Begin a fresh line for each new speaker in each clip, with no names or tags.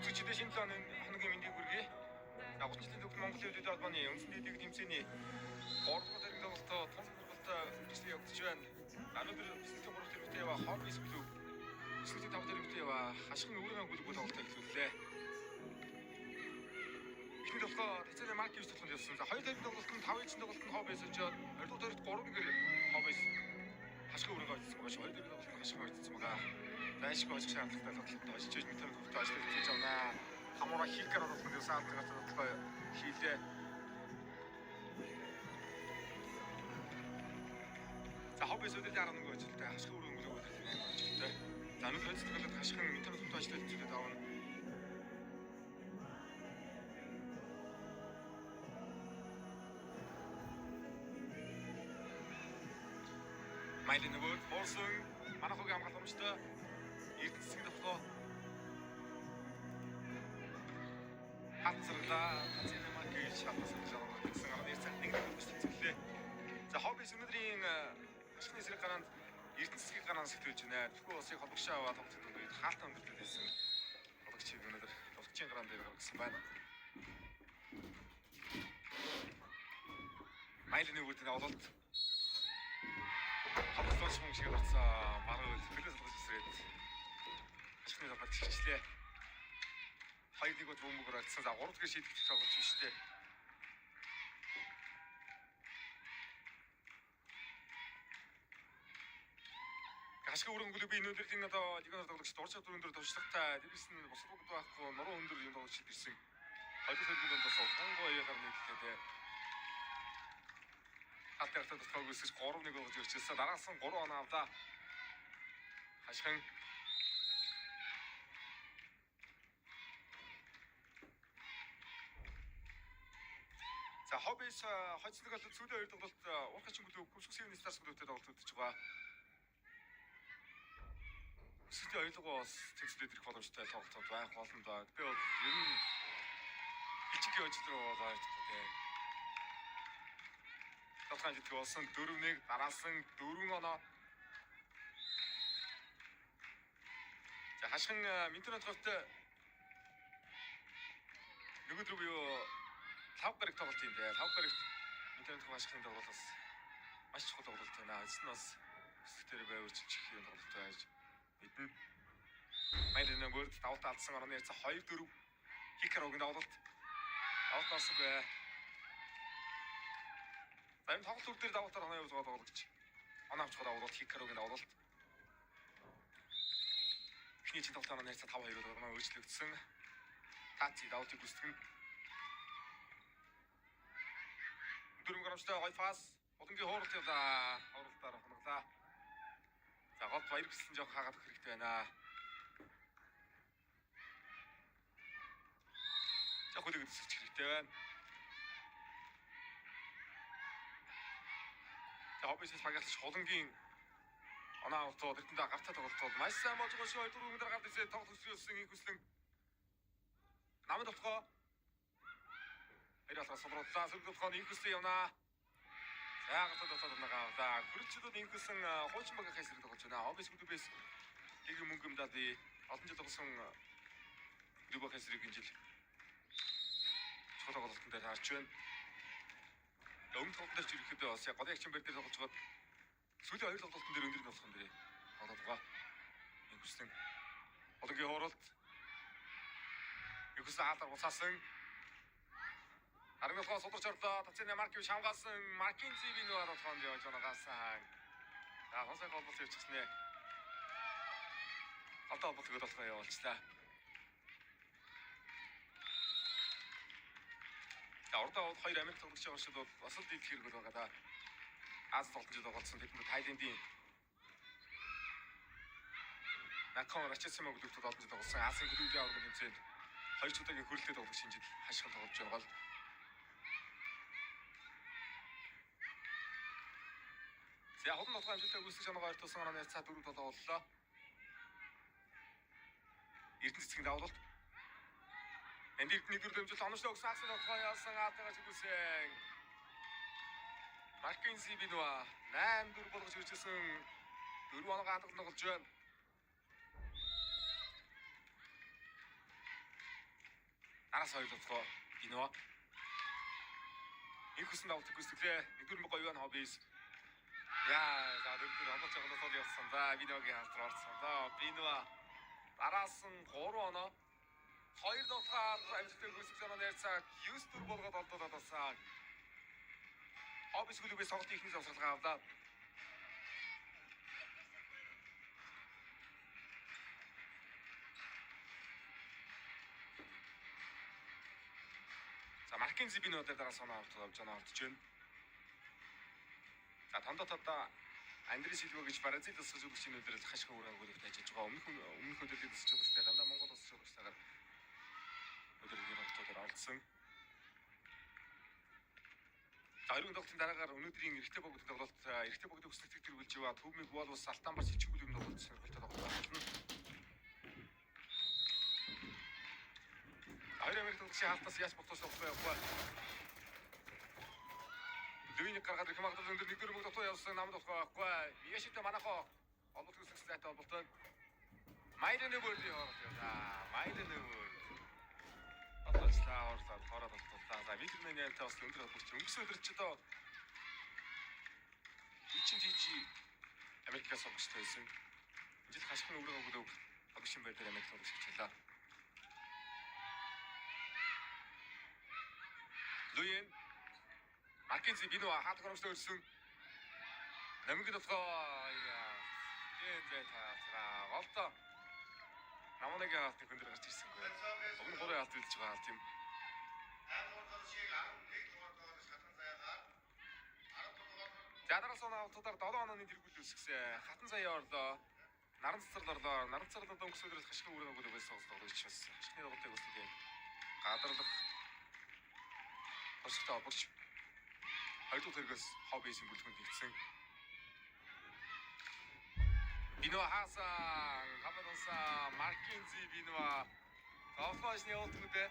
үзэгчдээ шинэ хоногийн мэндийг хүргэе. За 30 жилийн өмнө Монголын Улиралд албаны үндсэн дэдийг тэмцээний 3 дахь тэрэг тоглолтоо тун сургалтаа бичлэг явагдаж байна. Өнөөдөр бичлэгийн 3 тэрэгтэй ява Хоббис клуб бичлэгийн 5 тэрэгтэй ява хашгин өөрийн клуб тоглолтоо эхлүүллээ. Эхний тоглолтоо Тэцэний Маркевич тоглолтод явсан. За 2 тэрэг тоглолт нь 5-ын тоглолт нь Хоббис очоод 2 дахь тэрэгт 3-1-ээр Хоббис хашгин өөрийгөө очсон байгаа шүү. 2 тэрэг тоглолт нь хашгин очсон байгаа. Зайшгүй ажих шаардлагатай тоглолтод очиж мэт тоглолтод ажиллаж хийж байна. Хамуура хийхээр оролцсон гэсэн алдартай тоглолтоо хийлээ. За Хоббис өдөрт 11 ажилтай хашгин өрөнгөлөө өдөрт 8 ажилтай. За өнөөдөр онцлогтой хашгин мэт тоглолтод ажиллаж хийж байгаа. Майлын нөгөө Орсон манайхыг хамгааламжтай эрдэсгийн тоглоо хатсарлаа Тэцэний Маркевич хатсарлаа гэсэн арны цаг нэг бичлээ. За Хоббис өнөөдрийн хашгины эсрэг гараанд эрдэсгийн гараанд сэтгүүлж байна. Тэгэхгүй усыг холбогшоо аваад тоглолтод үед хаалтан өндөрлөд байсан. Холбогчийг өнөөдөр холбогчийн гараанд дээр гаргасан байна. Майлын нөгөөд авалт Хатсалж хүн шиг гарцаа баруун хөлөөс болгож ирээд хашгины залбарт чиглэлээ. 2-1 бөмбөгөөр алдсан. За 3 дахь шийдвэрт тоглож биш дээ. Хашгин өрөнгө клубын өнөөдрийн одоо лигийн тоглогчид урд чадвар өндөр туршлагатай дээрээс нь бусад бүгд байхгүй нуруу өндөр юм тоглогчид ирсэн. 2 дахь шийдвэрт бас хонгоо ягаар нийтлээ. Хатагтад тохиог өсөж 3-1 болгож ирчихсэн. Дараас нь 3 оноо авлаа. Хашгин За Хоббис хоцлог бол сүүлийн 2 тоглолт уурхачин клуб Көсгөх Севен Старс клубтэй тоглолт өгдөж байгаа. Сүүлийн оюугаа бас тэнцвэрт ирэх боломжтой тоглолтод байх болно даа. Би бол ер нь ичгийн очил руу болоо тийм. Тоглоом жидг болсон 4-1 дараас нь 4 оноо. За хашгин Минтон тоглолтод нөгөөд рүү юу 5 гараг тоглолт юм дээ. 5 гарагт Минтон хашгин тоглолтоос маш чухал тоглолт байна. Эцэст нь бас өсөлтөөр байварчилж их тоглолт байж мэднэ. Майлын нөгөөд давалт алдсан орны яцаа 2-4 хикарогийн тоглолт. Авалтаасгүй бай. Зарим тоглолт төр дээр даваатаар оноо явуулж байгаа тоглогч. Оноо авч байгаа тоглолт хикарогийн тоглолт. Эхний чинь тоглолтоор яцаа 5-2 оноо өөрчлөгдсөн. Таци давалтыг гүйцэтгэн. Дөрөв грамчтай гой пас. Болонгийн хооролт явлаа. Хооролтоор хоноглоо. За гол баяр гэсэн жоох хаагаад өгөх хэрэгтэй байна. За хөлөг өсөж хэрэгтэй байна. За Хоббис багаас холонгийн оноо авалтууд эрдэндээ гартаа тоглолтууд маш сайн болж байгаа шүү. 4 өндөр гард ирсэн тоглолт өсрүүлсэн их хүслэн. Намын толгоо Ирэлхас солиуллаа. Сүлгөлхөн инхүсээ явнаа. За гацад дотоод нагаа. За хөрөлчдүүд инхүсэн хуучин багийн хэсрэг тоглож байна. Хоббис клубээс нэг мөнгө медаль олон жил болсон клуб хэсрэг жил чухал тоглолтын дээр харж байна. Өмнөх тоглолтод ч ирэхэд бас яг голын агчин бэр дээр тоглож байгаад сүүлийн 2 тоглолтын дээр өндөр болох юм дэрээ тоглоод байгаа. Инхүсэн Болонгийн хооролт инхүсэн хаалгаар уцаасан Аргасгаа сулдарч орлоо. Тэцэний Маркевич хамгаалсан. Маккензи бинуар болгонд явж байгаа. За хонсог холбос явчихсан нэ. Алтай холбосгод болохоо явуулчлаа. За урдаа 2 Америк тоглогч байгаа шиг бол бас л дийлэх хэрэг байгаа да. Аз тоглолтод тоглосон тэдэнд Тайландын Након Рачесимо клубт тоглож тоглосон. Асын клубийн аврагын тэмцээнд 2 удаагийн хөрөлтөд тоглох шинжил хашгин тоглож байгаа бол За холон толгой амжилттай гүйцэтгэж байгаа хоёр тусан орны цаа 4-7 боллоо. Эрдэнэ цэцгийн давлалт. Энд эрдэнэ дөрөв дэмжил онцлог өгсөн асан толгой яасан аатайгаж гүйсэн. Маккензи бинуа 8-4 болгож иржсэн 4 оноо хандгалт тоглож байна. Араас хоёр тоглох Бино. Их хүсэн давалт гүйцэтгэлээ. Нэгдүгээр мөг гоён хоббис. Яа, за дөрөвдөр онцгой тоглолт явсан. За Биногийн халтар орсон. За Бино араас нь 3 оноо. Хоёр тоглохоор амжилттай гүйцэтгэж оноо ярьцаг 9-4 болгоод олдуулаад болсон. Хоббис клубээс тоглолтын ихний завсгалгаа авлаа. За Маркензи Бино дээр дараа санаа авч явж байна. За тондотоо Андрей Силва гэж Бразилаас зөвлөгчийн өдрөл хашиг өрөө агуулгад ажиллаж байгаа. Өмнөх хөдөлгөөний төсөж байгаатай дандаа Монгол улс зөвлөгчтэйгээр өдрийн тоглолтоор оролцсон. Хоёрын тоглолтын дараагаар өнөөдрийн эрэгтэй богд тоглолт эрэгтэй богд өсөлтөд тэргүүлж яваа Төвмиг Волус Алтанбар Сичгүлийн тоглолт сонирхолтой тоглолт болно. Хоёр Америк тоглолтын хаалтаас яс ботос явахгүй. Лүвийн гаргаад ирэх магадгүй өндөр нэгдүгээр мөг дотоо явсан намд болохгүй. Мияшитэй манайхоо олбот үсгэстэй толботой. Майрын өвөрний хоорол яваа. Майрын өвөр. Атлантаа орлоо хоорол толтолтаа. За Викермен янтаа бас өндөр хөлбөрч өнгөрсөн өдөр ч одоо ичинжижи Америкаас онгоцтой байсан. Жил хашхын өврөө өгдөг одшин байдлаар Америк тоглож хичээлээ. Луин Маркензи Бино хаалт гомстой өрсөн. Намгийн дотгоо голтой намынгийн хаалтын хүндэр гарч ирсэн гүй. Өмнө 3 хаалт үлдэж байгаа хаалт юм. Задараас оноотоор 7 онооны тэргүүл үсгсэн. Хатан сая орлоо. Наран цэцэрлэл орлоо. Наран цэцэрлэл өнгөсөдрөл хашгин өрөө өгдөг байсан тоглож чаас. Хашгины тоглолтыг үсгэн. Гадарлах Орстой оборч хоёрдугаар тэргээс хоббисын бүлгэнд нэгдсэн. Бино хаасан хаваданса Маркензи Бино тоглолтын явуултгүдээ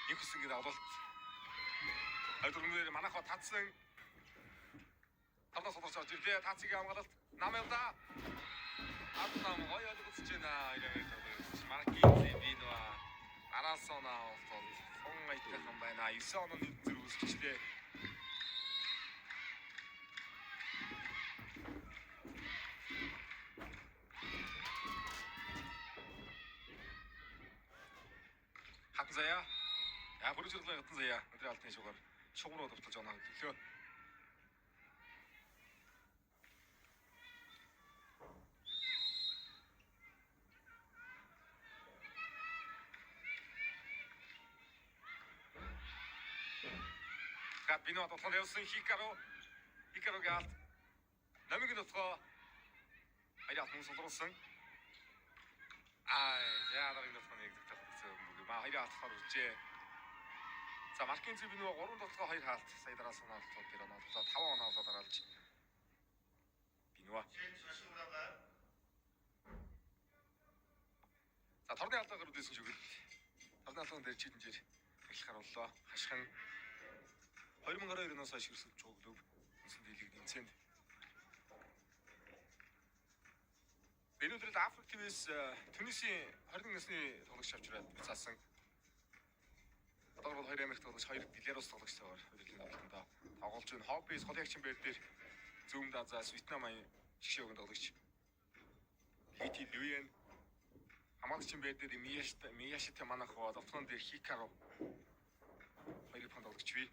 их хэсэг тоглолт хоёрдугаар манайхаа татсан Тавнаас олж орж ирлээ. Тацгийн хамгаалалт нам явда. Атнам гоё ойлгож байна. Маркензи Бино Арасона олтол сонгойтой байна. 9 онооны зэрэг үсчлээ. Хатан заяа. Яа бүржирлээ хатан заяа. Өндөр алтын шугаар шугруу давталж оноо хөдлөө. Бино тоглолт явуулсан Хикарогийн алт. Намгийн дотгоо аяат мөн солиулсан. Яадаг дотгоо нэг зөвхөн бүгд ба аяат харжээ. За Маркензи Бино 3 дотгоо 2 хаалт. Сая дараа санаалтууд дээр оноодлоо 5 оноо дараалж. Бино. За торны алдагаар үдээсэн шүгэл. Торны алдаан дээр чидэнжээр эхлэхаар боллоо. Хашхан 2022 оноос хойш өрсөлдөж байгаа клуб үндсэн дийлэг нэмцээнд. Өнөөдөр Африк ТВ-с Tunisia 20 насны тоглогч авчираад бицаасан. Одоо бол 2 Америк тоглогч 2 Беларусь тоглогчтойгоор өдрийн тоглолтод тоглож байна. Хоббис голын агчин байр дээр зүүн Дазаас Вьетнам аян шгшөөгийн тоглогч. Лити Луен хамгаалагчийн байр дээр Мияшитэй манайхаа давтган дээр Хикаро 2 тоглогч бий.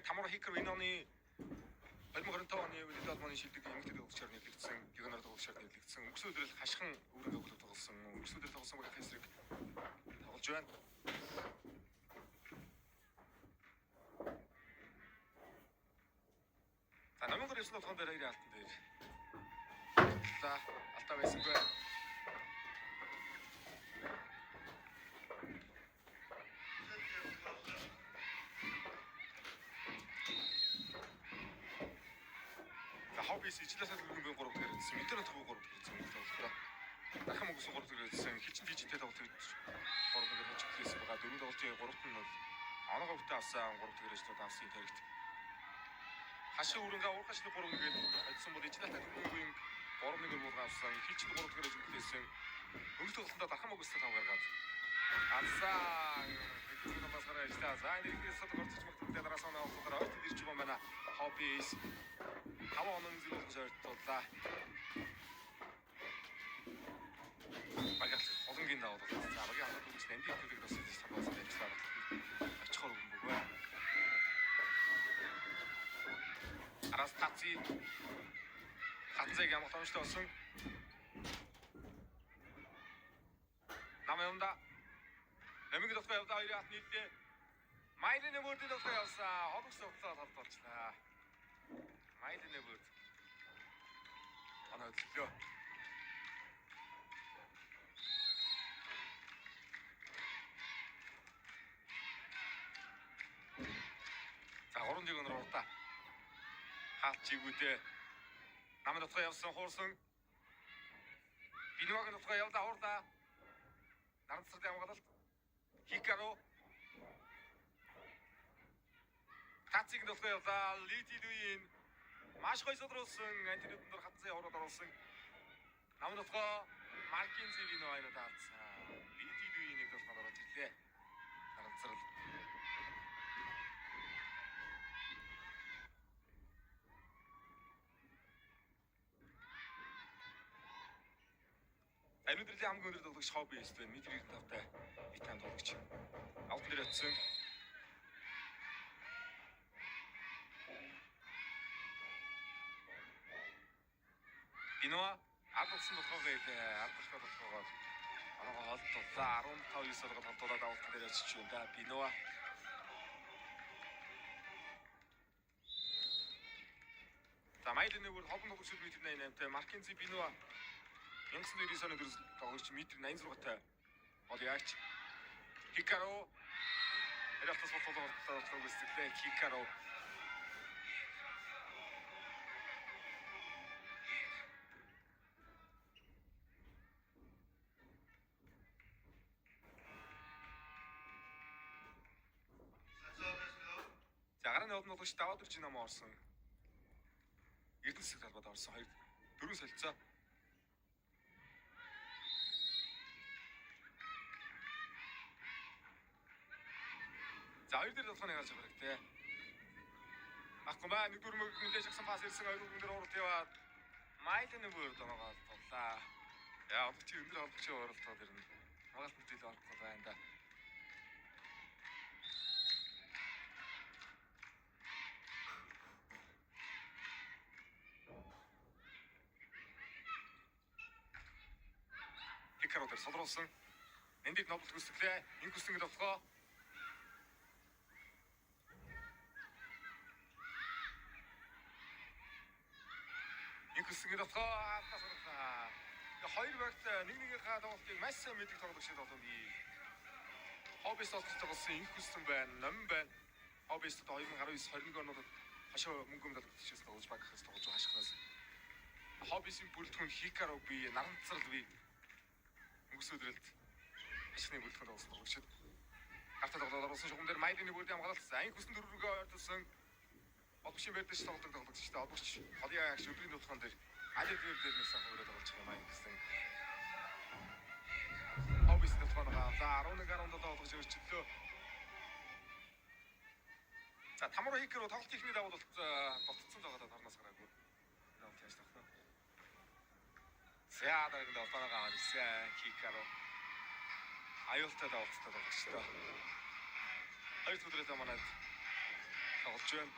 Тамара Хикаро энэ оны 2025 оны Улаан Алманы шилдэг эмэгтэй тоглогчоор нэрлэгдсэн, гигнер тоглогчоор нэрлэгдсэн. Өнгөрсөн өдрөл хашхан өрөө өгүүлэг тоглосон. Өнгөрсөн өдөр тоглосон баг хэсрэг тоглож байна. За намайг ирсэн болгон дээр хоёрын алтан дээр. За алтаа байсангүй. Хоббис ижлээсээ төлөвлөмгийн 3 дээр ирсэн. Интернет хөө 3 дээр ирсэн болохоор дахин мөнгөсөн 3 дээр ирсэн. Хичин дижитал тоглолт 3 дээр хожигдсэн байгаа. 4 тоглолтын 3-т нь бол Оноогоо бүтээ авсан 3 тэгэрэж авсан тэрэгт. Хашиг өрөнгө уурхашны 3 нэгээр ажилласан бол ижлаатай түрүүгийн 3 нэгээр буулган авсан. Хилчд 3 тэгэрэж бүтээсэн. Өнгөрсөн тоглолтод дархан мөгөстэй 5 гаргаад авсан. Тэгвэл басгаараа ажиллаа. За энэ ихээс орцож магтдаг дараас нь авахлаар ойд ирж байгаа байна. Hobbies 5 онон зүйлс ойртууллаа. Багаас холонгийн даваад байна. За багийн хамт үзсэн энд их төлөв бас санаасан ажиллаа. Очихоор өгнөгөө. Араас таци хатзэг ямар томчтой болсон. Намайонда Нэмэг дотор явдаа хоёрын хат нийлээ. Майлены бүрдийн дотор явсан. Хоногс уцаа талдуулчлаа. Майлены бүрд. Анаа төлөө. За 3 жиг өнөр уртаа. Хаалт чигүүдээ намайг дотор явсан хуурсан. Бинуаг дотор явдаа хуурдаа. Наранцрад ямгалалт. Хикаро Тациг дотор явдаа Литидуин маш гоё содруулсан антинууд дор хатсан яваад оруулсан. Намайг дотор Маркин Зивино айраа даацсан. Литидуинийг дотор орж ирлээ. Наранцрал Өнөөдрийн хамгийн өндөр тоглогч хобби эсвэл метрийн тавтай битэн тоглогч. Алт дээр очсон. Биноа алгасан болохоор алгасан болохоор анаа олдуулаа 15 сард хамтуулаад алт дээр очиж байна. Биноа За Майлены бүр хобон тоглогч метр 88-тай Маркинзи Биноа 1990 оны дөрөв тоглогч метр 86-тай Олиач Хикаро Эрэлтс болтолоор тоглогчтой Хикаро За гарааны олон тоглогч даваад ирж намаа орсон. Эрдэнэ хэсэг талбад орсон 4 солилцоо За хоёр дээр тоглохыг харж байгаа хэрэгтэй. Ахгүй маа нэг дөрмөг мэдээж агсан пас ирсэн хоёр хүн дээр уралт яваад Майлены бүр доногоо туллаа. Яа одоо чи өндөр олгоч уралтаад ирнэ. Магаал мэтэл орохгүй байна да. Хикаро дээр солруулсан. Эндийг ноблол хүсэлээ. Энэ хүсэлийг тоглохоо Инксгийн дотоо хатасаа. Хоёр багт нэг хаалгыг маш сайн мэддэг тоглогч болов би. Хоббис тоглосон инксэн байна, ном байна. Хоббис 2019-21 онод хашаа мөнгөм тоглогчээс тоглож багахаас тоглож хашхнаас. Хоббисийн бүрэлдэхүүн Хикаро би наранцрал би мөнгөсөдрөлт хашны бүрэлдэхүүн тоглосон тоглогч. Хатаа тоглоод орсон шугам дээр Майлены бүрдийн хамгаалалтсан инксэн дөрвөгөө ойртуулсан. Олбшийн бэрдэж тоглогчтой олбогч холиа агш өдрийн тутгаан дээр алиг дээр нэгсэн хөрөөд болж байгаа юм гэсэн. Хоббис тутгаанаа за 11-17 болгож өрчлөө. За Тамаро Хикаро тоглолт техник даваад болцсон байгаа дарнаас гараагүй. Давт яаж тахна. Сяадаг давтаага харсан Хикаро. Аюултай давталтай тоглогчтой. Хоёр өдрөөд манайд тоглож байна.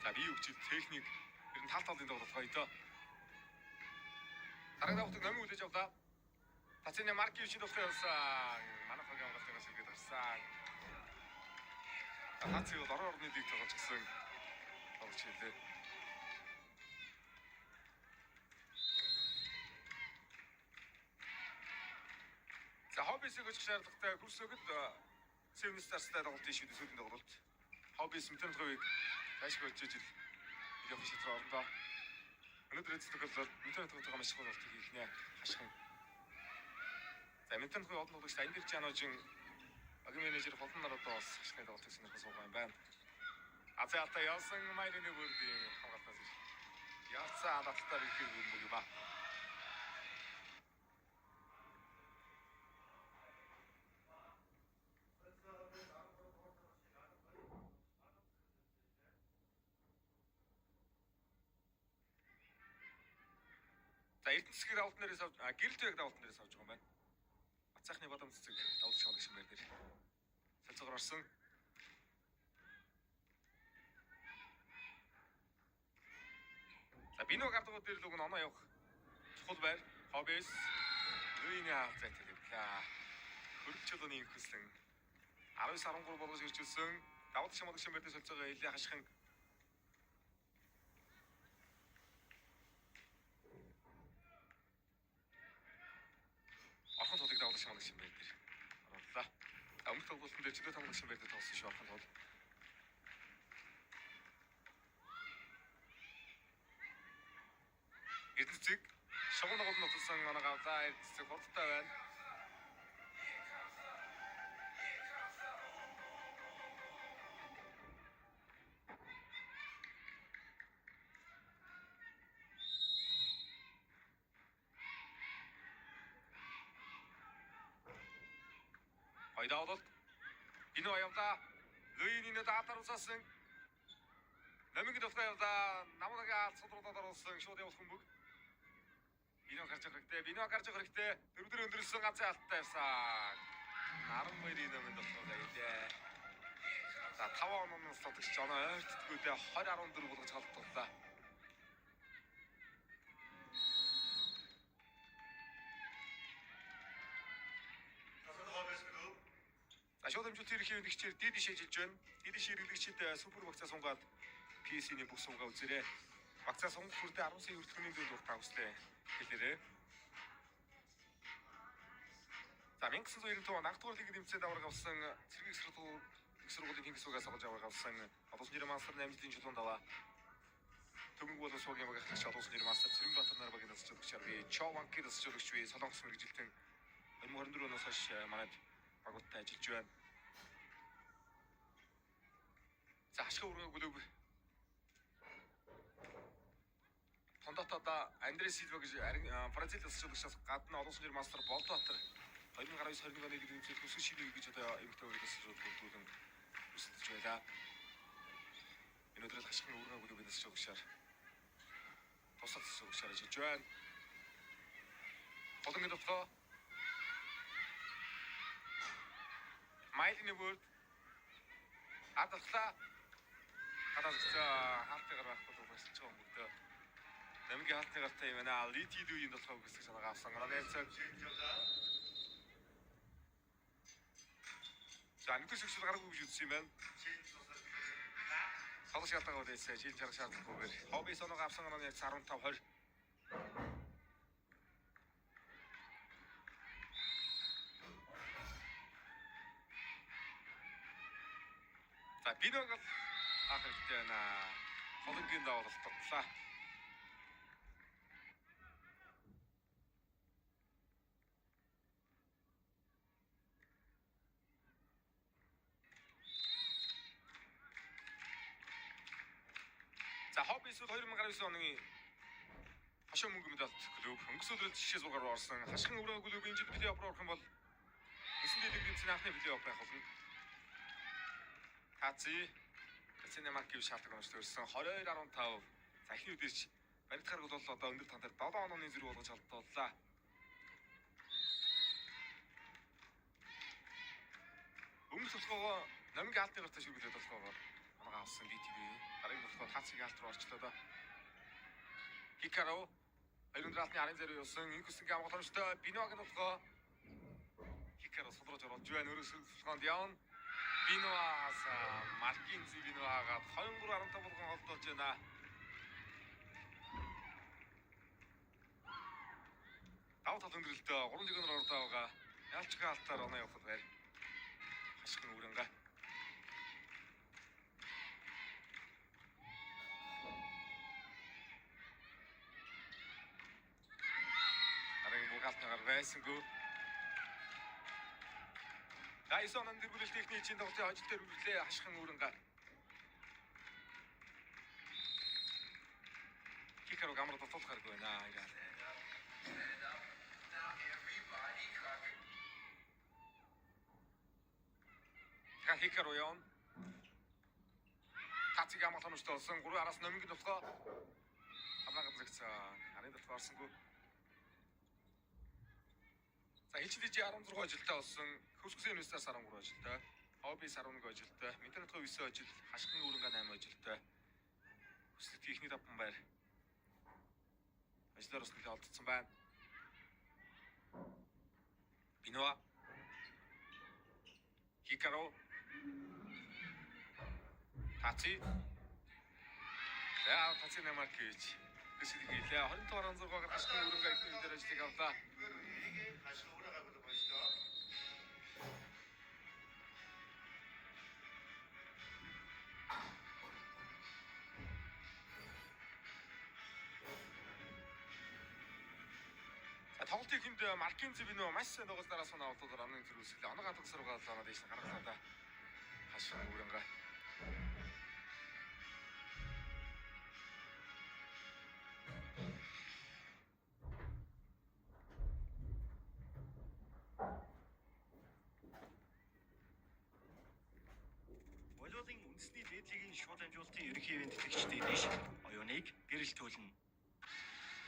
За би үгчил техник ер нь тал талын тоглолт гоё доо. Дараагийн давтаг номын үлээж авлаа. Тацэний Маркевич doktor явсан. Манайх хогийн амгалтаас ирээд гарсан. Тацыг бол орон орны лиг тоглож гисэн тоглож хэлээ. За хоббис гэж шаардлагатай хөрсөгд Seven Stars-тай тоглолтын шийдвэр сүүлийн тоглолт. Хоббис Мэтэнховыг ашиг өчөж ил явж шийдвэр орондоо. Өнөөдөр эцэг тоглолт Мэтэнховтой маш их тоглолт хийх нэ хашхан. За мэдэн хөө олон удагч Англи Жаножин агийн менежер холон нар одоо бас ашигтай тоглолтыг сонирхож суугаа юм байна. Азиата явсан Майлины бүрдийн хамгаалтаас явцсан баталтаар ихэр юм ба. За Эрдэнэсгээр давалт нэрээс авч гэрэлтвэг давалт нэрээс авч байгаа юм байна. Бацаахны бадам цэцэг давалт шоолог шимээр дээр солилцоогоор орсон. За Бино гардгууд дээр л уг нь оноо явах чухал байр. Хоббис Луиний хаалцаа төлөвлөө. Хөрөлч чөлөөний инхүслэн 19-13 болгож иржүүлсэн давалт шоолог шимээр дээр солилцоогоо илээ хашхан орхон толыг давалт шоолог шимээр дээр оруулаа. Өмнөх тоглолтын дээр чөлөө тоглох шимээр дээр тоглосон шүү орхон тол. Эрдэнэцэг шогон тоглолт нутсан оноо гавлаа. Эрдэнэцэг хурдтай байна. Ойдаолт Бино явлаа. Луиний даатар усасан. Намиг дэвтэ явлаа. Намнагаа алцуулаад оруулсан шууд явах хүн бүг. Бино гарч явах хэрэгтэй. Бино гарч явах хэрэгтэй. Дөрөв өндөрсөн ганцхан алттай явсан. 12-ийн намын дотороо явлаа. За 5 ононоос тодогч оноо ойртдгүүдээ 20-14 болгож халдтууллаа. Шууд хэмжүүлэлт ерхий нэгчээр дид шийдэж байна. Дид шийдэгчид супер багцаа сунгаад PC-ний бүх сунгаа үзээрэй. Багцаа сунгах хүртээ 10 сая хүртэлхүүний дээл урт тавслаа хэлээрэй. За 1992 он анхдугаар лигийн тэмцээнд авраг авсан цэргийн сургуулийн Кингс суугаас олж авраг авсан олон нэр мастер 8 жилийн чулуунд аваа. Төмөг болон суугийн багийнх олон нэр мастер Цэрэнбаатар нар багийн насжилтгчаар би Чованки насжилтгч би Солонгос мэрэгжилтэн 2024 оноос хойш манайд багуудтай ажиллаж байна. За ашиг өргөө глөв. Тондотода Андре Силва гэж Бразил насжилтгчаас гадна олон нэр мастер Болдотор 2019-20 оны лигийн тэмцээнд хүсэл шийдвэр гэж одоо эмэгтэй насжилтгч бүрдүүлэн хүсэлж байлаа. Энэ өдрөл ашигын өргөө глөв насжилтгчаар тусад насжилтгчаар ажиллаж байна. Холонгийн дотроо Майлины бүрд адарлаа. Хаалтыгаар байхгүй болчихж байгаа юм бүгдөө. Намгийн хаалтыгаартай юм байна. Литидүүийн дотроо гэсэн санаагаа авсан. Ганацаг. За нэгдүгээр шигшил гараагүй гэж үзсэн юм байна. Солонгос шалтгаан үлээсээ жил чарга шаардлагагүйгээр хоббис оноо авсан оноо яг 15-20. За Биног ахиртай байна. Холонгийн давалт тоглолаа. За хоббис 2019 оны хашаа мөнгө медальт клуб өнгөрсөн өдрөд жишээ зургаар орсон. Хашгин өрөө клубын жил плей-офф руу орох юм бол 9 дэлийн тэмцээний анхны плей-офф байх болно. Хаци Синемаркив шалтгаан онцлог өрсөн 22-15. За ихний үдэрч баригдахаар бол одоо өндөр тантаар 7 онооны зэрэг болгож алдууллаа. Өмнөх толгоогоо намгийн хаалтны гартаа шүргэлээд толгоогоор оноо авсан DTV. Дараагийн толгоо Хациг хаалт руу орчлоо доо. Хикаро Айрундралтны арын зэрэг явсан инкүсгийн амгаланчтай Биногийн толгоо Хикаро сулраж оруулж байна. Өөрөөсөө толгоонд явна. Биноас Маркинзи Биноагаад 23-15 болгон холдуулж байна. Даваа тал өндөрлөлтөө 3 жигнэр ордоо байгаа. Ялчгаа алтаар оноо явах байр. Хашгин өрөнгө. Арийн бугаалтнагаар байсангүй. Гайсон дэргүүлэл техникийн тоглолтын хожил дээр үрлээ хашхан өрөнгө. Хикарог амраад тулах хэрэг байна ингээд. Хикаро яон. Тацыг амгалан өштэй болсон 3 араас номинг болохоо. Хамаагаар зэгцэн. Харин дотор орсонгүй. За HDG 16 жилтэй болсон. Хөвсгсөн университетаас 13 жилтэй. Хоббис 11 жилтэй. Интернетгоо 9 жил, хашхын өрөнгө 8 жилтэй. Хүслэт ихний 5 байр. Ажлаар бас нэлээд олдсон байна. Биноа. Хикаро. Таци. За таци нэмэр гэж. Хэсэг гэлээ 25 16-гаар хашхын өрөнгө ихний дээр ажлыг авлаа. Тоглолтын хүнд Маркинз Бино маш сайн тоглож дараас нь авалтуудаар амны зэрүүлсэлээ. Оног хатгас руу гаалаа дэш гаргалаа да. Хашин өрөнгө.
Волейболын үндэсний дээдлигийн шууд амжуулалтын ерөнхий ивент тэтгэгчдийн дэш оюуныг гэрэлтүүлнэ.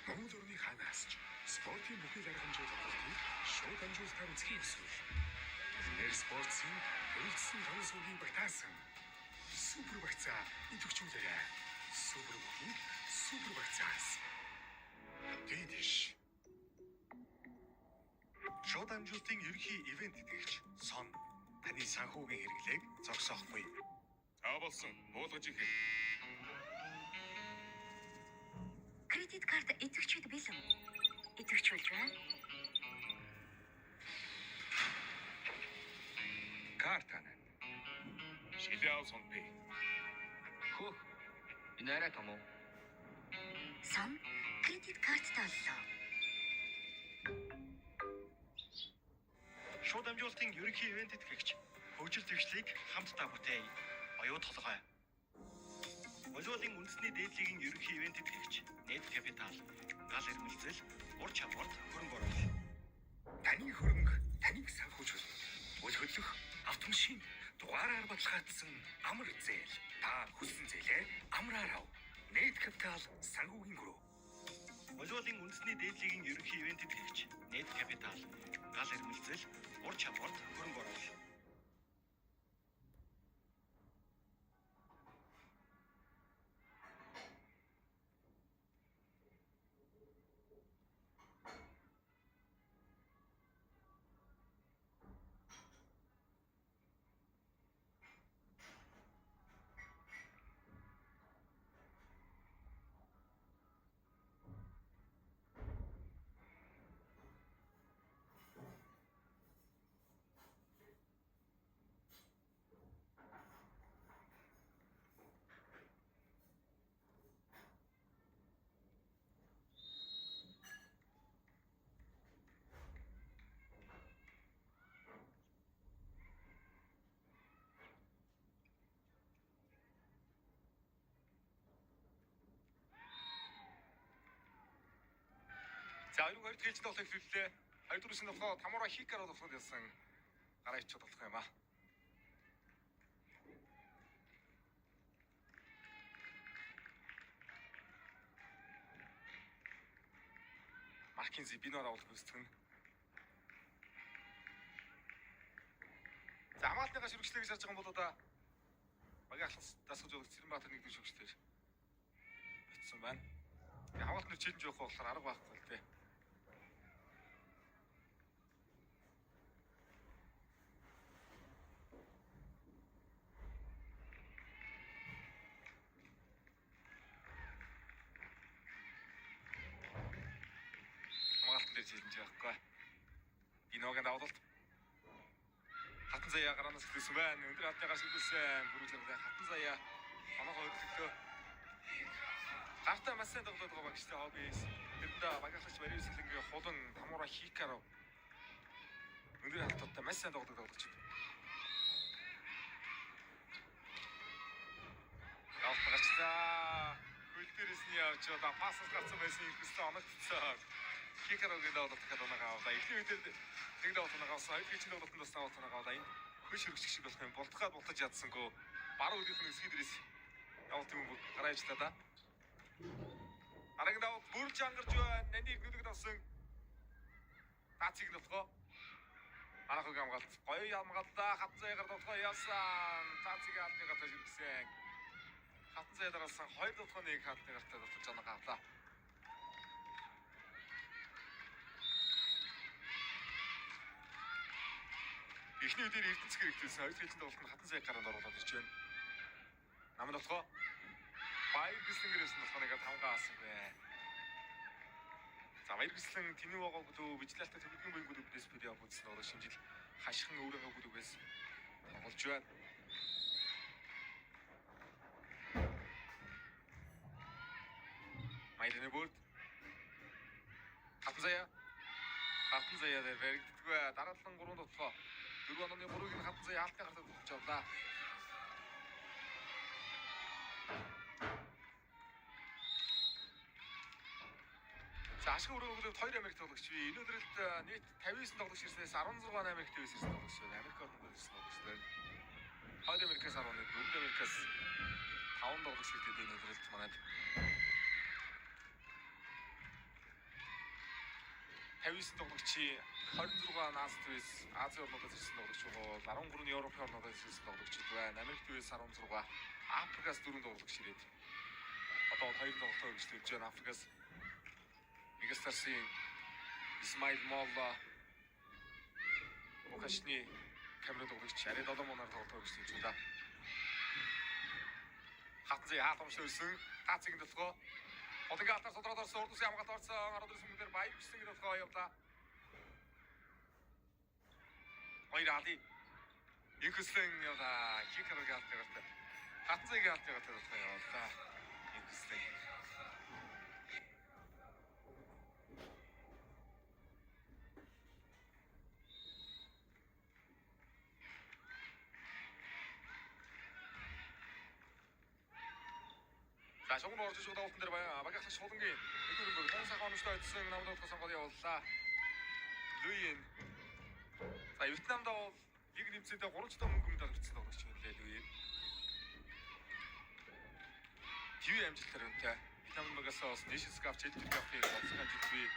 Монгол орны ханаас спортын бүхий арга хэмжээ тоглолтыг шууд амжуулалтаар үзхийг хүсвэл нэр спортын хөлсөн тонцогийн багтаасан супер багцаа идэвхжүүлээрэй. Супер бүхий супер багцаас дэдиш шууд амжуулалтын ерөнхий ивент тэтгэгч сон таны санхүүгийн хэрэглээг зогсоохгүй.
Авалсан буулгаж ирэх.
Кредит карт идэвхжүүд бэлэн. Идэвхжүүлж байна.
Картана шилэв сонпи
Хөө. Энэ арай том уу?
Сон кредит карттай боллоо.
Шууд амжуулалтын ерөнхий ивент тэтгэгч хөгжил төвчлийг хамтдаа бүтээе. Оюу толгой. Волейболын үндэсний дээдлигийн ерөнхий ивент тэтгэгч Net Capital гал эрмэлзэл ур чадварт хөрөнгө оруулалт.
таны хөрөнгө таныг санхүүж үл хөдлөх автомашин дугаараар баталгаажсан амар зээл та хүссэн зээлээ амраар ав. Net Capital санхүүгийн гүрүү.
Волейболын үндэсний дээдлигийн ерөнхий ивент тэтгэгч Net Capital гал эрмэлзэл ур чадварт хөрөнгө оруулалт.
За 2-2 тэлж тоглох хэллээ. 2-4-ийн болохоор Тамура Хикаро тоглох гэсэн гараа ичээд болох юм аа. Маркинз Биноор авах гүйцэтгэн. За хамгаалтныхаа шүргчлээ гэж харж байгаа юм бол одоо багийн ахлах дасгаж өгөх Цэрэнбаатар нэгдүгээр шүргчлэр очсон байна. Хамгаалт нэр чилж явах болохоор арга байхгүй л дээ. Хамгаалт нэр чилж явахгүй. Биногийн давуулалт. Хатан заяа гаранаас хэлсэн байна. Өндөр хатныгаас хэлсэн бүрүүлээ хатан заяа оногоо өглөө. Гартаа маш сайн тоглоод байгаа багштай хоббис. Тэрдээ багаалагч Мариусэлэнгийн хулан Тамура Хикаро өндөр хатуудтай маш сайн тоглоод байгаа гэж байна. За хөл дээрээс нь явж одоо пасс гарсан байсан ихсэн оногдсон. Хикарогийн даваад дахиад оноо аваа. Эхний үедээ нэг даваад оноо авсан. Хоёр хичнээн даваалтанд бас даваад оноо аваа. Энэ хөл ширхэг шиг болох юм. Болтгаад болтож ядсангүй. Баруун үдийнх нь эсгий дээрээс явуулт юм гараа ижлаа да. Арагийн даваад бүр чангарч байна. Нандийг нүдэг давсан. Тацыг болохоо. Арахыг амгаалт. Гоё ямгааллаа. Хатцайгаар болохоо яасан. Тацыг алдны гатаж ирсэн. Хатцай дараалсан хоёр дотгоныг хатны гартаа дотож оноо авлаа. Эхний үдээр Эрдэнэцэг хэрэгтүүлсэн хоёр хилжин тоглолтод хатан сая гаранд оруулаад ирж байна. Намд болохоо баяр бислэнгэрээс нь болохоо нэгэ тавгаасан бэ. За баяр бислэн тэнэг байгаа бүлүү вижлалтай төлөвлөгөө буйн бүлүүгээс бид явах үзсэн одоо шинжил хашхан өөрийнхөө бүлүүгээс тоглож байна. Майданы бүрд хатан сая дээр баригддаггүй дараалан 3 дотгоо 4 онооны 3-ыг хатан сая хаалттай гартаа тоглож авлаа. За ашиг өрөөгөлд 2 Америк тоглогч бий. Энэ өдрөлд нийт 59 тоглогч ирснээс 16 Америк төвөөс ирсэн тоглогч байна. Америк орнод ирсэн тоглогч байна. 2 Америкээс 11, 4 Америкээс 5 тоглогч ирдэг энэ өдрөлд манайд 59 тоглогчийн 26 Наас төвөөс Азийн орнуудаас ирсэн тоглогч байгаа. 13 нь Европын орнуудаас ирсэн тоглогчид байна. Америк төвөөс 16, Африкаас 4 тоглогч ирээд одоо 2 тоглолтоо гэж төлж байна. Африкаас Мегастарсын Исмаил Молла Мукашны Камерун тоглогч арай 7 монаар тоглолтоо гэж төлж байна. Хатан зэ хаалтамш өрсөн тацыг дэлгөө Одынгийн алтар содроод орсон урдус ямгаалт орсон 14 сүмгээр баяр хүссэн гэдэг болохоо явлаа. Хоёр али инхэслэн явлаа. Хикарогийн алтар гартай. Хатан зэгийн алтар гартай болохоо явлаа. Инхэслэн. За шугам орж иж удаа ултан дээр багийнхан шулангийн нэгдүгээр хон сайхан онцтой ойдсон намд утга сонгол явууллаа. Луин. За Вьетнамд лиг нэмцээдээ 3 цото мөнгө медаль авсан тоглогч байлээ Луин. ТV амжилтаар өнтэй. Вьетнамд магасаас Nations Cup Challenger Cup-ийг олсон амжилт бий.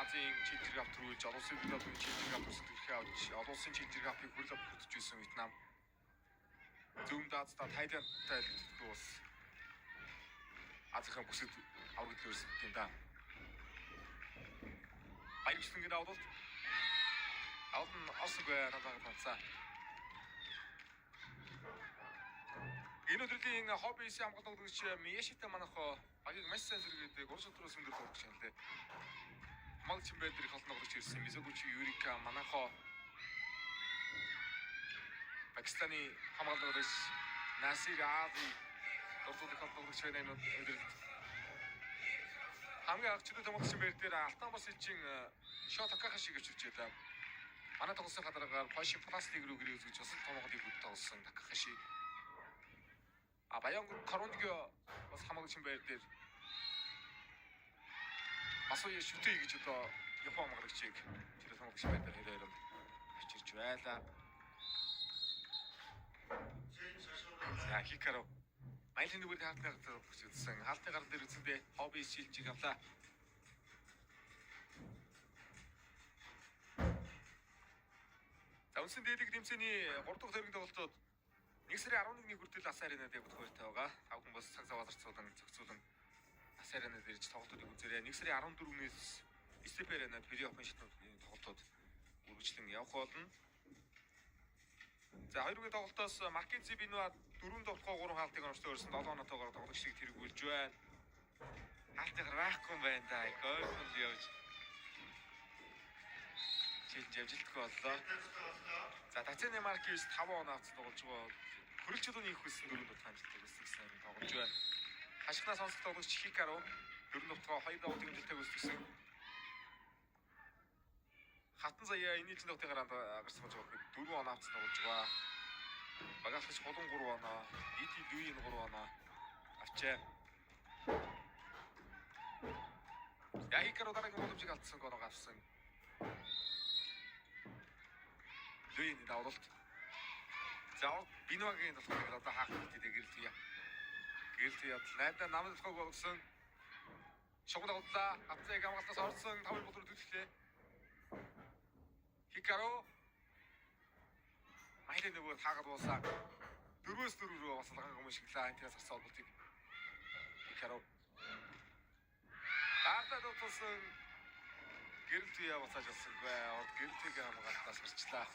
Азийн Challenger Cup төрүүлж олон улсын төлөвлөлтөнд Challenger Cup төсөлтөөрхөө авч олон улсын Challenger Cup-ыг хүлээн авч ирсэн Вьетнам. Зүүн Даацтай Тайландтай бас Азийн бүсэд аврагд төрсөн юм да. Баяр хөслөнгөний авалт. Алдан осгүй надад танцаа. Энэ өдрийн хоббис хамгаалалт өгч Мияшита манайх багийг маш сайн зэрэгэдэг уран шатрын сүмдэр тоглож байна лээ. Хамгаалч чимбэр дээр холтон тоглож ирсэн Мисогучи Юрика манайх Пакистаны хамгаалагч Насир Ази дуртууд холбогдож байна энэ өдрөлд. Хамгийн агчдад хамгаалсан бэр дээр Алтан бас ичийн Шот Такахаши гэж үчээд байна. Манай тоглосон хадаргаар Поши Пластик руу гэрээ үзэж бас томгоодыг үд тоглосон Такахаши. Баян Коронго бас хамгаалагчийн байр дээр Масуя Шүтэй гэж одоо Япон хамгаалагчийг тэр хамгаалагчийн байр дээр хэрээр авчирч байлаа. За Хикаро Айлын нүгээр хаалтны гар дээр үзсэн. Хаалтны гар дээр үзсэндээ хобби шилжиг авлаа. За үнсэн дээлэг дэмцээний 3 дахь төргийн тоглолтод 1 сарын 11-ний хүртэл Ас аренад явах хоёртой байгаа. Тав хүн бас цаг завааларцуулан зохицуулан Ас аренад ирж тоглолтуудыг үзээрэй. 1 сарын 14-ээс Степ аренад плей-оффын шатны тоглолтууд үргэлжлэн явах болно. За хоёрын тоглолтоос Маккензи Бинуа 4 тоглохоо 3 хаалтыг оновчтой өрсөн 7 оноотойгоор тоглогчдыг тэргүүлж байна. Хаалтыг раахгүй байна да. Гойфон явж. Чилж амжилтгүй боллоо. За Тацаны Маркис 5 оноо авч тоглож байгаа. Хөрөлчдөөний их хүссэн 4 дот амжилттай өсгсөн тоглож байна. Хашигнаа сонсох тоглогч Хикаро 4 дотгоо 2 давуу тэмдэлтэй өсгсөн. Хатан заяа энэ жилийн дотны гараанд гарсан байж байгаа 4 оноо авч тоглож байгаа. Багаалагч голон 3 оноо, ИТ Луин 3 оноо, авчээ. Яхикаро дараагийн боломжийг алдсан гол авсан. Луйны давуулт. За Бинвагийн болохоор одоо хаах хэрэгтэй гэрэлтгийа. Гэрэлтгийд найдаа намд болохыг болгосон. Шугал авдлаа. Хацыг амгалтаас орсон 5 болор төлөвлөлээ. Хикаро Майдын нөгөө таагаад дуусаа. 4-4 рүү бас лаган гомшиглаа. Энтээс гарсан холболтыг. Хикаро Артад утсан гэрэлтгийа буцааж олсонгүй. Орд гэрэлтгийг хамгаалтаас гарчлаа.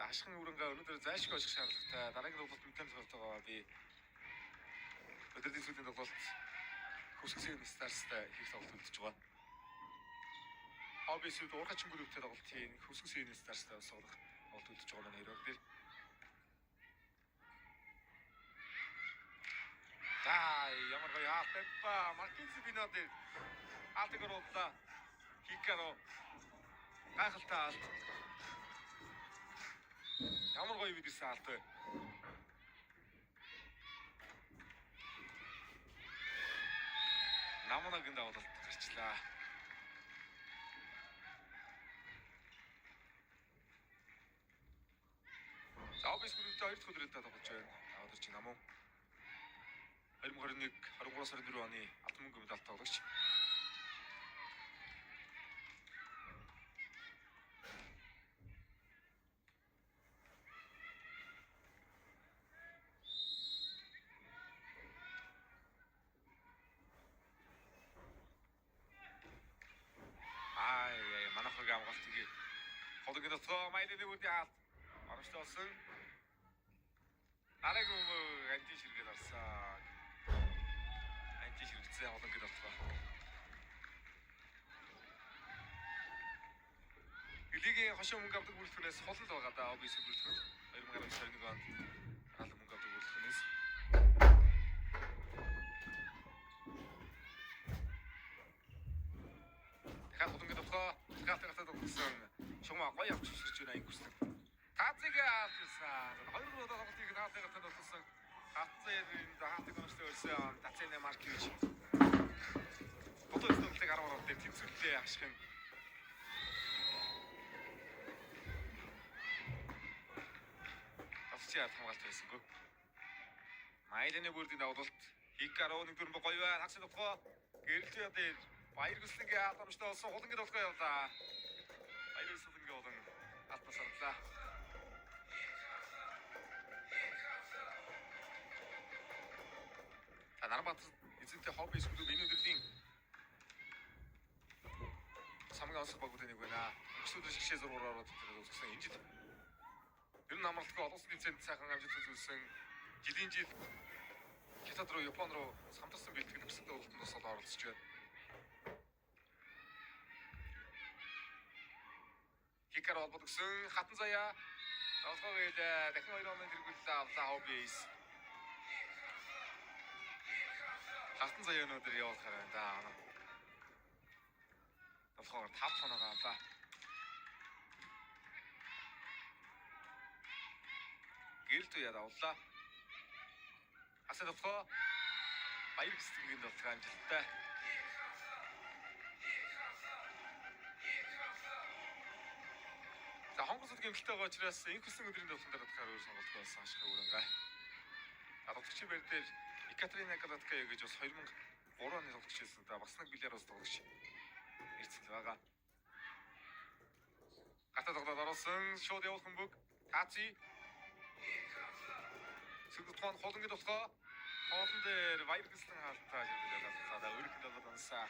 Ашигын өрөнгө өнөөдөр зайлшгүй очих шаардлагатай. Дараагийн тоглолт мэдэн тоглолтоо би өдрийн сүүлийн тоглолт Хүсгэсийн Старстай хийх тоглолт үлдэж байгаа. Обисуд ургачин гүрүүтэй тоглолтын Хүсгэсийн Старстай суулгах тоглолт үлдэж байгаа маань хэрэг дээр. Ямар гоё Пеппа Маркинс бинодэр Алтгоролла Хикаро гайхалтай алт. Ямар гоё бид ирсэн алт вэ? Намунагийн давуулалт гарчлаа. Обис гүрүүтэй 2 дахь өдрөд тоглож байна. Өдөр чи намуу 2021 23 сарын 4 оны алтан мөнгө медаль тоглогч. Манайхыг амгаалтыг холыг дотоо Майдны үрдий хаалт оромжтолсон. Арайгүй анти ширгээд орсон. Анти ширгэсэн холыг дотоо. Лигийн хошин мөнгө авдаг бүрэлдэхүүнээс холд байгаа даа обис бүрэлдэхүүн 2021 онд хаалт мөнгө авдаг бүрэлдэхүүнээс дахиад холыг дотоо гатагтад өгсөн шугам гоё авч ширж байна энэ хүслэг. Таацыг аалсан. 2 удаа тоглолтыг таацагтад өгсөн. Таацыг хаалтыг өнөстэй өрсөн. Тацны Маркевич. Фото зөвлөлтийг 10 ороод дээр тэнцвэрлээ ашигын. Тавчаад хамгаалт хийсэнгөө. Майдны бүрдийн давуулалт Хикаро нэг дүрэн гоё байна. Хагас дотгоо гэрэлтээ дээр Баяр хүслэнгээ халамжтай болсон хулангийн толгой явлаа. Баяр хүслэнгээ болон алтаас орлаа. Нарбат эзэнтэй хобби эсвэл энэ өдрийн самгийн онцлог багуудын нэг байна. Өчигдөр шигшээ зургаар ороод үзсэн энэ жил. Тэр нь амралтгүй олон улсын тэмцээнд сайхан амжилт үзүүлсэн. Жилийн жил Хятад руу, Япон руу самтарсан бэлтгэл өсөлтөд болтондос оролцож байна. Хикаро холбоод өгсөн хатан заяа тоглоомыг дахин 2 оноо тэргүүлээ авлаа хоббис. Хатан заяа өнөөдөр явуулах юм да. Тоглоомоор 5 цоногоо авлаа. Гэрэлтээ явууллаа. Асад тоглоо баяр гэсгийн тоглох амжилттай. За хонгоцод гэмтэлтэй байгаа учраас энэ хүссэн өдрийн тоглолтын дараа дахиад өөр сонголт болсон ашигын өрөнгөө. Тоглогчийн байр дээр Екатерина Галаткая гэж бас 2003 оны тоглогч байсан да бас нэг Беларусь тоглогч ирсэн байгаа. Гата тоглоод орсон шууд явуулах хэмбэг Таци Сүгтхон холонгийн толгой хоолн дээр баяр гэслэн хаалтаа гэдэг байна. Өөрөөр хэлбэл онсаа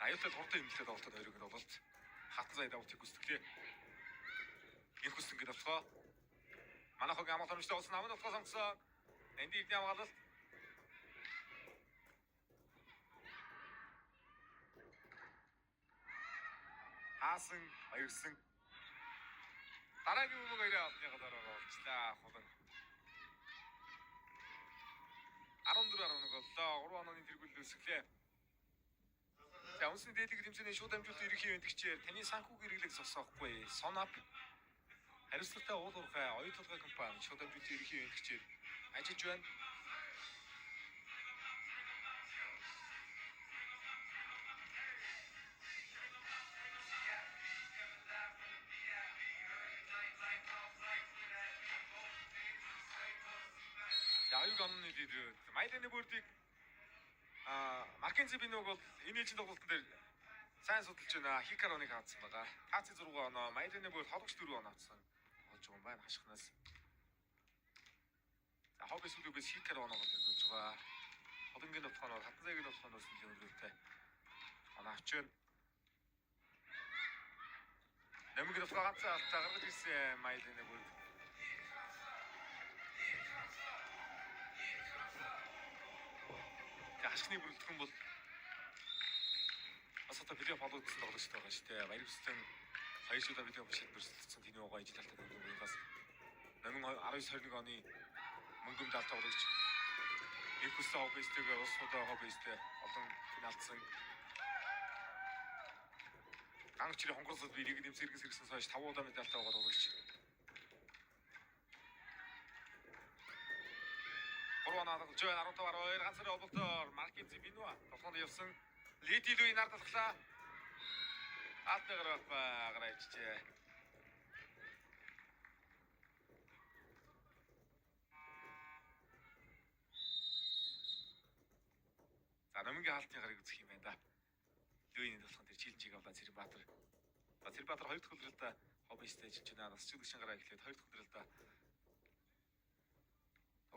аюултай хурдан хэмжлээд тоглолтод хоёрыг нь бололт хатан зай давтыг гүйцэтгэлээ. Энэ хүсэнгийн толгой манай хогийн амгалт хэмжлээ болсон амын толгой сонгосон. Энд ирдний амгалт хаасан баярсан. Дараагийн өмнөг хоёроо авсны гадараа болчлаа хулан. боллоо. 3 онооны тэргүүл өсөглөө. За үндэсний дээдлэг тэмцээний шууд амжилт ерөнхий ивэнтгчээр таны санхүүг хэрэглэх зогсоохгүй. Сонап хариуцлагатай уул уурхай оюутлогын компани шууд амжилт ерөнхий ивэнтгчээр ажиллаж байна. Аюул амны лидер Майданы бүрдийг Маркензи Биног бол энэ ээлжийн тоглолтын дээр сайн судалж байна. Хикароныг хаацсан байгаа. Тааци 6 оноо, Майданы бүр хологч 4 оноо авсан. Болж байгаа юм байна хашхнаас. За хобби сүлүүгээс Хикарон оноо хэрэгжүүлж байгаа. Холонгийн товхоноор, хатан цагийн товхоноос нэлийн өргөлтэй оноо авч байна. Нэмгийн товхоо ганцаа алтаа гаргаж ирсэн Майданы бүр. Ашигны бүрэлдэхүүн бол бас одоо видео фоллоудсан тоглогчтой байгаа шүү дээ. Баярвстан хоёр шидэ видео бишэд өрсөлдсөн тэний угаа ижил талтай байгаа юм. Намын 19-21 оны мөнгөнд даалт тоглогч Экус хоббистэйгээ ус удаа хоббистэй олон финалцсан. Ангчрын хонгорсод би нэг нэмсэргээс ирсэн хойш 5 удаа медальтай байгаа тоглогч. 3 оноо тоглож байна. 15 2 ганцаар оболтоор Маркензи Бинуа тоглонд явсан. Лидилүй нардаглаа. Алтайгаар гараачжээ. За намынгийн хаалтын гарыг үзэх юм байна да. Лүйний толгон дээр чийлжиг авлаа Цэрбаатар. Цэрбаатар 2 дахь удиралдаа хоббистэй ажиллаж байна. Насчилгшин гараа эхлээд 2 дахь удиралдаа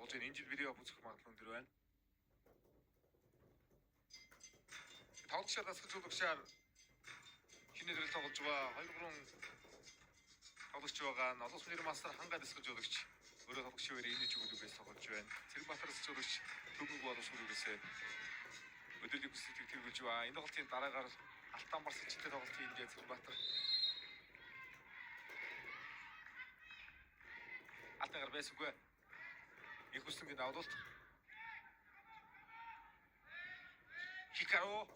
тоглож энэ жил видео бүсэх магадлал өндөр байна. Тоглогчдод дасгаж удагшаар шинэ төрөл тоглож байгаа 2-3 тоглогч байгаа. Noloс нэр мастер хангаа дасгаж удагч өөрөө тоглогч өөр инэж өгүүлбээс тоглож байна. Цэрбаатараас ч удагч төгөг боловс үргэлжлээ. Өдөртөг бүсэлтийг тэргүүлж байгаа. Энэ тоглолтын дараагаар Алтан Барс хичтэй тоглолтын энэ Цэрбаатар Алтайгаар байсгүй. Их үсэнгийн давлт Хикаро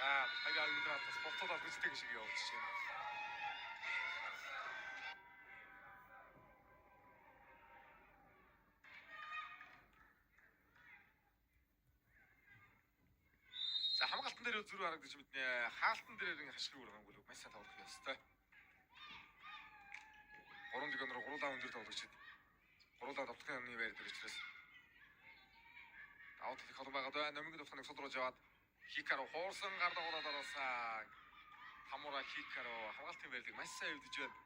хаяа юугаас спортод авчихдаг шиг явуулж байна. За хамгаалтан дээр зүрх харагдаж мэднэ. Хаалтан дээр ингээ хашгируу үргэнгүй маш сайн тоглох ёстой. 3 дэгэнээр гурлаа өндөр тоглогч. Гурлаа давтахын өмнө байр дээр учраас аутыг холбоо байгаад байна. Нэмгийн давтахыг содруулж яваад Хикаро хоорсон гардагуулаад ороосаа Тамура Хикаро хамгаалтын байрлыг маш сайн эвдэж байна.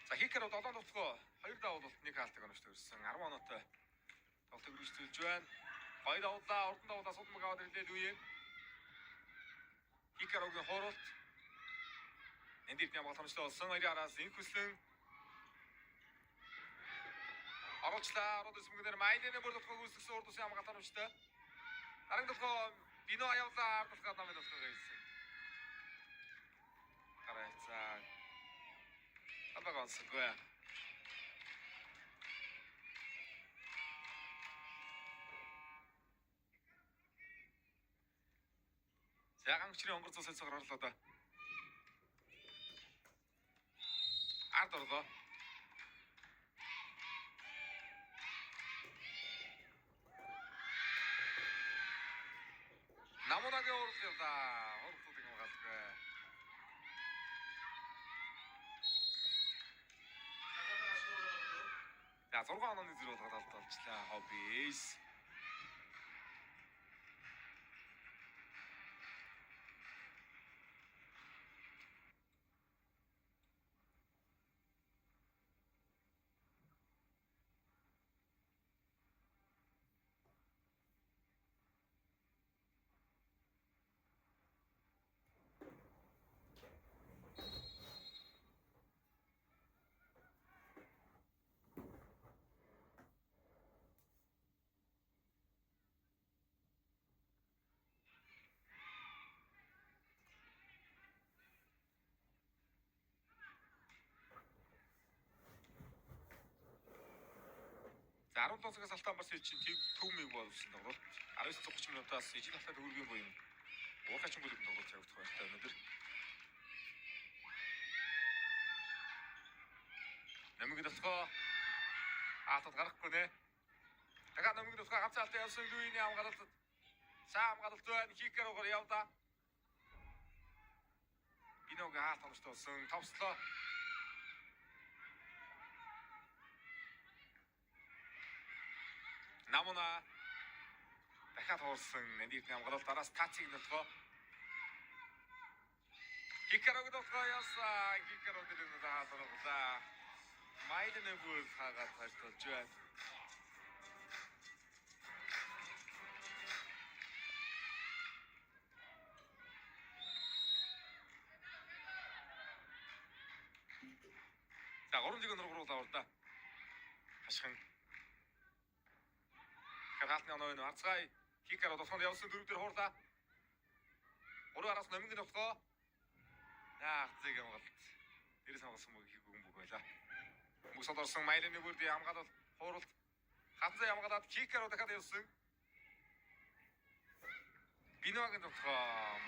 За Хикаро 7 давтгоо 2 давуулт 1 хаалтыг оноочтой өрсөн 10 оноотой тоглолтыг үргэлжлүүлж байна. Гоё давуулаа, урдан давуулаа судмаг аваад ирлээ Лүен. Хикарогийн хооролт эндийт ямаг хамжтай болсон. Хоёрын араас инх хүслэн оруулчлаа. Оролцсон мөнгөөр Майданы бүр тохиог үүсгэсэн урд усын ямаг хамжтай. Дараагийн тохиог Бино явлаа. Тохиог намын тохиог хийсэн. Гарайцаа. Абаганцгүй. Ягангчрын онгор цус хэлцээр орлоо да. Ард орлоо. Намунагийн орлоо да. Орлоо юм галгүй. За 6 онооны зэрэг болгоод олчлаа. Хоббис. За 17 цагаас алтан барс чинь төв мэг болсон тоглолт 19:30 минутаас ижил халтаа төгөргийн буян уурхачин бүлэг тоглолт явагдах байна өнөөдөр. Намиг дэвсгөө аатад гарахгүй нэ. Дахиад намиг дэвсгөө ганцхан алтан явсан Луиний хамгаалалт саам гадалт байна. Хикаруугаар явдаа. Биног хаалт онцлсон товслоо. Намуна дахиад хуурсан Нандирны хамгаалалт араас тацыг нөлгөө. Хикарууг нөлгөө яасан. Хикаруу дээр нь хаалт. Майдны бүр хагаад харьцуулж байна. За 3-1 нургуулаад авлаа. Хашхан. Хаалтны оноо арцгай. Хикаруу тосгонд явсан дөрөв дээр хуурлаа. 3 араас номинг нөтгөө. Зэг хамгаалт. Дээрээс хамгаалсан мөг хийх юм бүх байлаа. Мөсөд орсон Майрны бүрдийн хамгаалалт хууралт. Хатзаа хамгаалаад Хикаруу дахиад явсан. Биногийн нөтгөө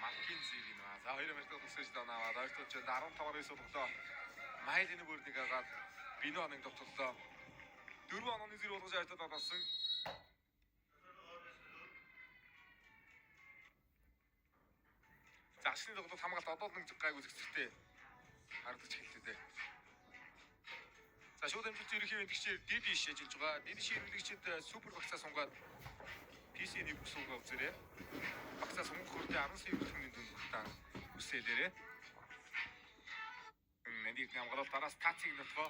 Маккензи Бино. За 2 минут төгсөж данаваад ойртолж 15-аар исуулглаа. Майрны бүрдийг агаад Биногийн товтлоо. 4 онооны зэрэг болгож айтад болсон. Ашны тоглолт хамгаалт одоо нэг гайг үзэгцтэй харагдаж хэллээ. За шууд амжилт ерөнхий мэдгчээр Дидиш ажиллаж байгаа. Дидишийн хэрэгчид супер багцаа сунгаад PC-ний бүсүүгээ үзээрэй. Багцаа сунгах хүртэл 10 сая төгрөгийн дүнд багтаа үсэлээрэй. Нандирны хамгаалалт араас тацыг нөтгөө.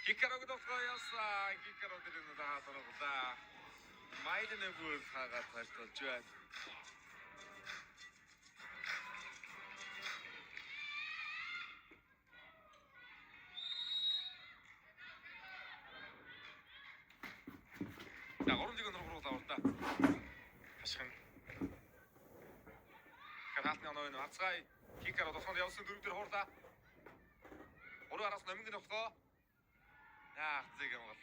Хикарууг нөтгөө яасан. Хикаруу дээр нь хаалгаа. Майдны бүр хагаад харьцуулж байна. За 3-1 нургуулаад авлаа. Хашхан. Хаалтны оноо арцгай. Хикаруу тосгонд явсан дөрөв дээр хуурлаа. 3 араас номинг нөтгөө. Зэг хамгаалт.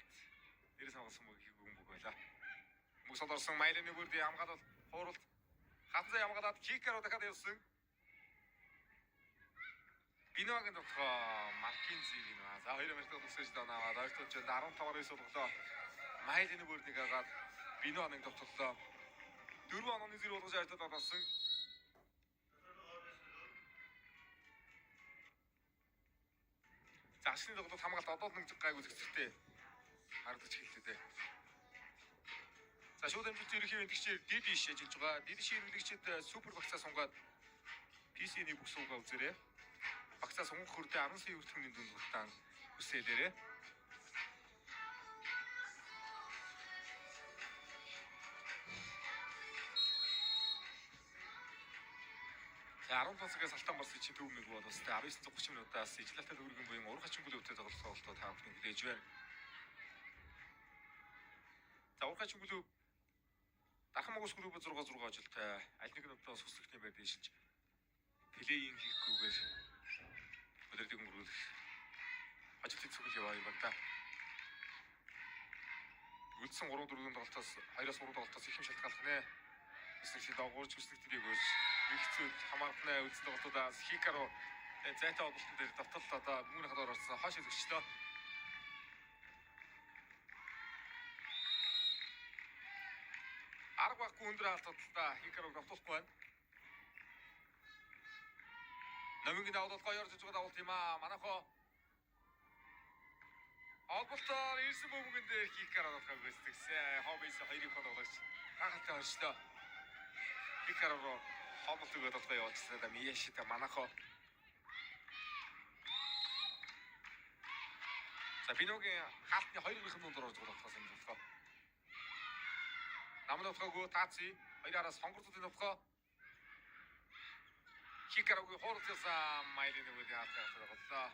Дээрээс хамгаалсан мөг хийх юм бүх байлаа. Мөсөд орсон Майрны бүрдийн хамгаалалт хууралт. Хатзаа хамгаалаад Хикаруу дахиад явсан. Биногийн нөтгөө Маккензи Бино. За 2 минут төгсөж данаваад ойртолж 15-аар исуулглаа. Майрны бүрдийг агаад Биногийн товтлоо. 4 онооны зэрэг болгож айтад болсон. За ашны тоглолт хамгаалт одоо нэг гайг үзэгцтэй харагдаж хэллээ. За шууд амжилт ерөнхий мэдгчээр Дидиш ажиллаж байгаа. Дидишийн хэрэгчид супер багцаа сунгаад PC-ний бүсүүгээ үзээрэй. Багцаа сунгах хүртэл 10 сая төгрөгийн дүнд багтаа үсэлээрэй. За 15 цагаас алтан барс чинь төв мэг бол өстэй 19:30 минутаас ижил халтаа төгрөгийн буян уурхачин бүлэгтэй тоглолтоо та бүхэн хүлээж байна. За уурхачин бүлэг Дархан Могос клуб 6-6 ажилтай аль нэг нутгаас хүсэлтний байр дэшилж плейинг хийхгүйгээр өдөртөг өнгөрүүлэх ажилтны цогц яваа юм байна та. Үлдсэн 3-4 тоглолтоос 2-3 тоглолтоос их юм шалтгааллах нэ. Эсвэл дагуурч хүслэгтнийг өс ихцүүд хамаархны үлдсэн тоглолтуудаас Хикаруу зайтай олболтон дээр давтал одоо мөнгөний хадаар орсон хоош үзэгчлээ. Арга баггүй өндөр хаалталтаа Хикарууг давтуулахгүй байна. Намингийн давтал гоё орж байгаа давтал юм аа. Манайхоо олболтоор ирсэн бөмбөгөн дээр Хикаруу гүйцэтгсэн. Хоббис 2-ыг тоглож гахалтай орчлоо. Хикаруу хобболтыг тоглож явуулсан да мияшита манайхоо. За Биногийн хаалтны 2-ын дунд орж байгаа болохоос юм болоо. Намын утгаагүй тааци 2-араас сонгорцолын утгаа Хикаруугийн хуурцсан Майрны үеийн хаалтаа боллоо.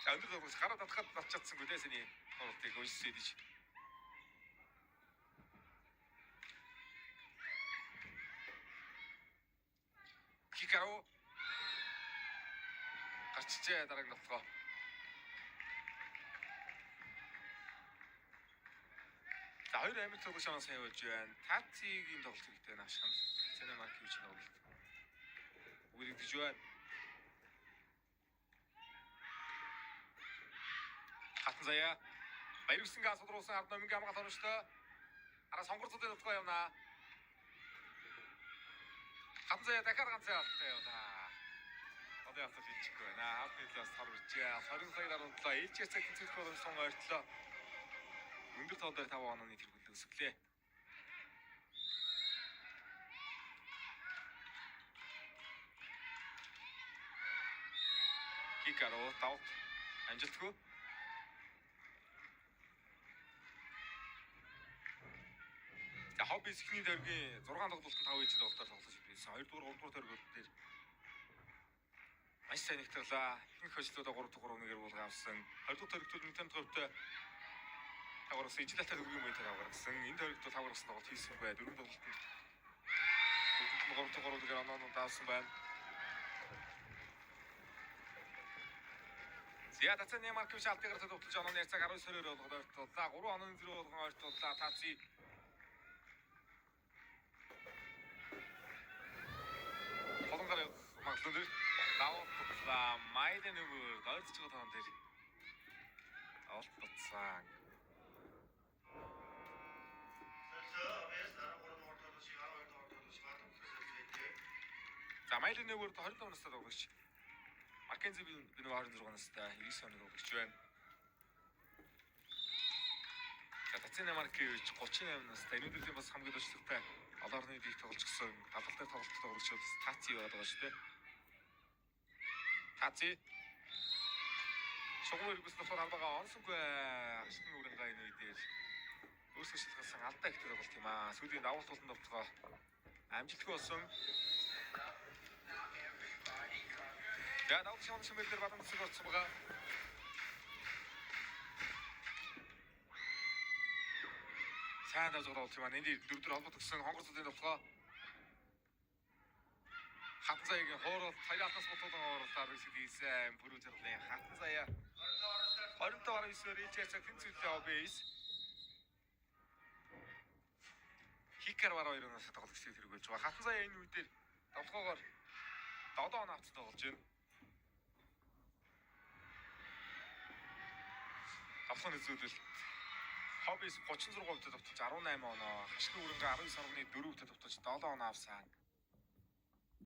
За өндөр тоглож гараад татхад батчаадсангүй дээ сэний хууртыг өйссөн гэж. Хикаруу гарчжээ дараагийн тоглоо. За хоёр амиг тоглож байгаа сайн болж байна. Тацигийн тоглолт хэрэгтэй нааш хам. Цэнэ Маркович тоглолт. Үргэлж байна. Хатан заяа. Баяргсан газ тодруулсан ард номингийн хамгаалалт оруулжтай. Араа сонгорцуудын тоглоо явна. Хатан заяа дахиад ганц ялтай явна. Одоо ялтай хийчихгүй байна. Хавт нийтлээс харварчээ. 20 сая 17 ээлжээс тэнцвэрх боломжтой ойртлоо. Өндөр тоон дээр 5 онооны тэргүүлээ өсөглөө. Хикаро тавт амжилтгүй. За хобби сэхний дөргийн 6 тоглолтод 5 ээлжид болтоор тоглож байсан. 2 дугаар 3 дугаар дөргүүд дээр маш сайн нэгтгэрлээ. Ихэнх хөшлөөдөө 3 дугаар 1-ээр буулга авсан. 2 дугаар дөргөд мэдэн төвтэй таварсан ижлэлтэй дөрвийн мэтэр авгарсан. Энэ дөргөд таварсан тоглолт хийсэн бай. 4 тоглолтод 3 дугаар 1-ээр оноонууд авсан байна. Зя тацны Маркович алтыгаар төвлөж онооны цаг 19-оор болгоод ойртууллаа. 3 онооны зэрэг болгон ойртууллаа. Таци Холонгор маглууд давуултлаа. Майдэн нөгөө ойртож байгаа тоон дээр олтцсан. За Майдэн нөгөө 25 настай тоглогч. Маккензи би нөгөө 26 настай 9 оны тоглогч байна. За Тацны Маркович 38 настай. Өнөөдрийн бас хамгийн дуртай олоорны лиг тоглож гисэн алгалтай тоглолт тоглогчид Таци яваад байгаа шүү дээ. Таци шугамэр бүс болохоор албагаа онсонгүй ашигны үрэнгээ энэ үедээ өөрсгөө шилжүүлсэн алдаа ихтэй тоглолт юм аа. Сүүлийн давуулт тултанд довтгоо амжилтгүй болсон. За давуулт шимэлдэр бадан зүг болсон байгаа. Сайн даж байгаа бол энэ дөрөвдөр холбогд өгсөн хонгорцуудын довтгоо Хатан заяагийн хоорол таялтас ботолон хооролтаар хийсэн бүрүү зэрлээ. Хатан заяа 20-29-оор ээлжээс тэнцвэрлээ обэс. Хикар бараа 2 оноос тоглогчдыг тэргүүлж байгаа. Хатан заяа энэ үедээ довтгоогоор 7 оноо авч тоглож байна. Авсны зүйлэлт Хоббис 36% довтолж 18 оноо, хашны үрэнгээ 19.4% довтолж 7 оноо авсан.